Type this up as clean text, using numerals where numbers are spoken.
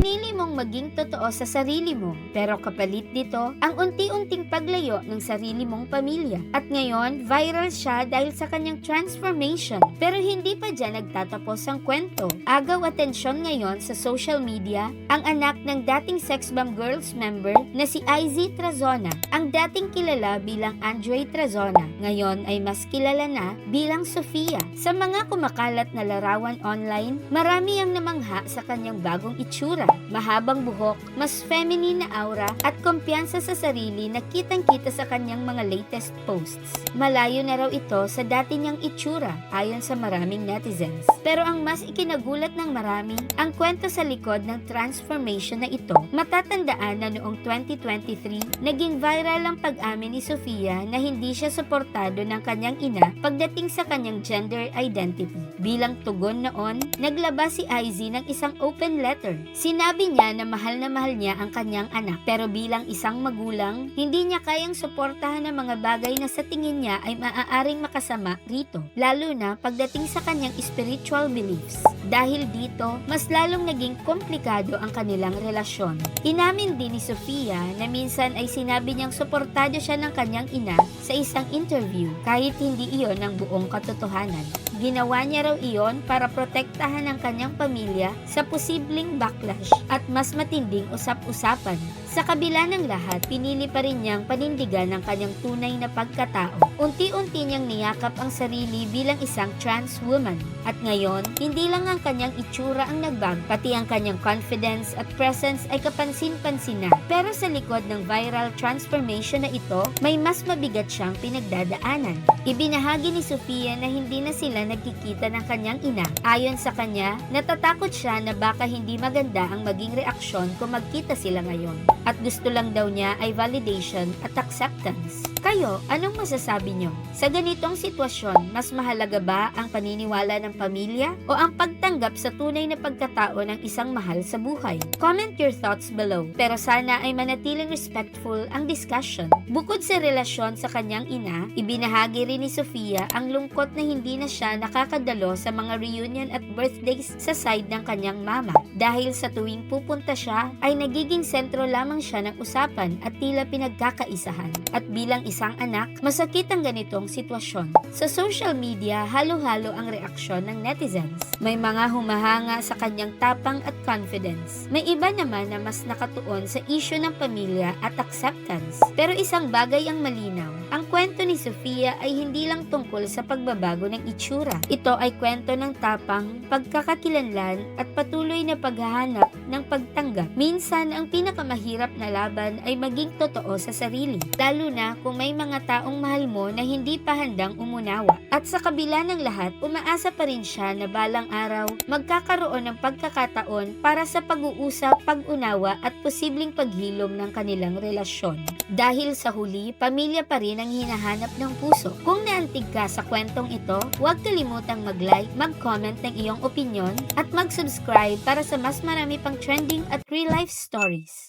Pinili mong maging totoo sa sarili mo, pero kapalit nito ang unti-unting paglayo ng sarili mong pamilya. At ngayon, viral siya dahil sa kanyang transformation. Pero hindi pa dyan nagtatapos ang kwento. Agaw atensyon ngayon sa social media ang anak ng dating Sex Bomb Girls member na si Izzy Trazona. Ang dating kilala bilang Andre Trazona, ngayon ay mas kilala na bilang Sofia. Sa mga kumakalat na larawan online, marami ang namangha sa kanyang bagong itsura. Mahabang buhok, mas feminine na aura at kumpiyansa sa sarili na kitang-kita sa kanyang mga latest posts. Malayo na raw ito sa dati niyang itsura ayon sa maraming netizens. Pero ang mas ikinagulat ng marami, ang kwento sa likod ng transformation na ito. Matatandaan na noong 2023, naging viral ang pag-amin ni Sofia na hindi siya suportado ng kanyang ina pagdating sa kanyang gender identity. Bilang tugon noon, naglabas si Izzy ng isang open letter. Sinabi niya na mahal niya ang kanyang anak, pero bilang isang magulang, hindi niya kayang suportahan ang mga bagay na sa tingin niya ay maaaring makasama rito, lalo na pagdating sa kanyang spiritual beliefs. Dahil dito, mas lalong naging komplikado ang kanilang relasyon. Inamin din ni Sofia na minsan ay sinabi niyang suportado siya ng kanyang ina sa isang interview, kahit hindi iyon ang buong katotohanan. Ginawa niya raw iyon para protektahan ang kanyang pamilya sa posibleng backlash at mas matinding usap-usapan. Sa kabila ng lahat, pinili pa rin niyang panindigan ang kanyang tunay na pagkatao. Unti-unti niyang niyakap ang sarili bilang isang trans woman. At ngayon, hindi lang ang kanyang itsura ang nagbago, pati ang kanyang confidence at presence ay kapansin-pansin na. Pero sa likod ng viral transformation na ito, may mas mabigat siyang pinagdadaanan. Ibinahagi ni Sofia na hindi na sila nagkikita ng kanyang ina. Ayon sa kanya, natatakot siya na baka hindi maganda ang maging reaksyon kung magkita sila ngayon. At gusto lang daw niya ay validation at acceptance. Kayo, anong masasabi niyo? Sa ganitong sitwasyon, mas mahalaga ba ang paniniwala ng pamilya o ang pagtanggap sa tunay na pagkatao ng isang mahal sa buhay? Comment your thoughts below. Pero sana ay manatiling respectful ang discussion. Bukod sa relasyon sa kanyang ina, ibinahagi rin ni Sofia ang lungkot na hindi na siya nakakadalo sa mga reunion at birthdays sa side ng kanyang mama. Dahil sa tuwing pupunta siya, ay nagiging sentro lamang siya ng usapan at tila pinagkakaisahan. At bilang isang anak, masakit ang ganitong sitwasyon. Sa social media, halo-halo ang reaksyon ng netizens. May mga humahanga sa kanyang tapang at confidence. May iba naman na mas nakatuon sa issue ng pamilya at acceptance. Pero isang bagay ang malinaw. Ang kwento ni Sofia ay hindi lang tungkol sa pagbabago ng itsura. Ito ay kwento ng tapang, pagkakakilanlan at patuloy na paghahanap ng pagtanggap. Minsan, ang pinakamahirap na laban ay maging totoo sa sarili. Lalo na kung may mga taong mahal mo na hindi pa handang umunawa. At sa kabila ng lahat, umaasa pa rin siya na balang araw magkakaroon ng pagkakataon para sa pag-uusap, pag-unawa at posibleng paghilom ng kanilang relasyon. Dahil sa huli, pamilya pa rin ang hinahanap ng puso. Kung naantig ka sa kwentong ito, huwag kalimutang mag-like, mag-comment ng iyong opinyon at mag-subscribe para sa mas marami pang trending at real-life stories.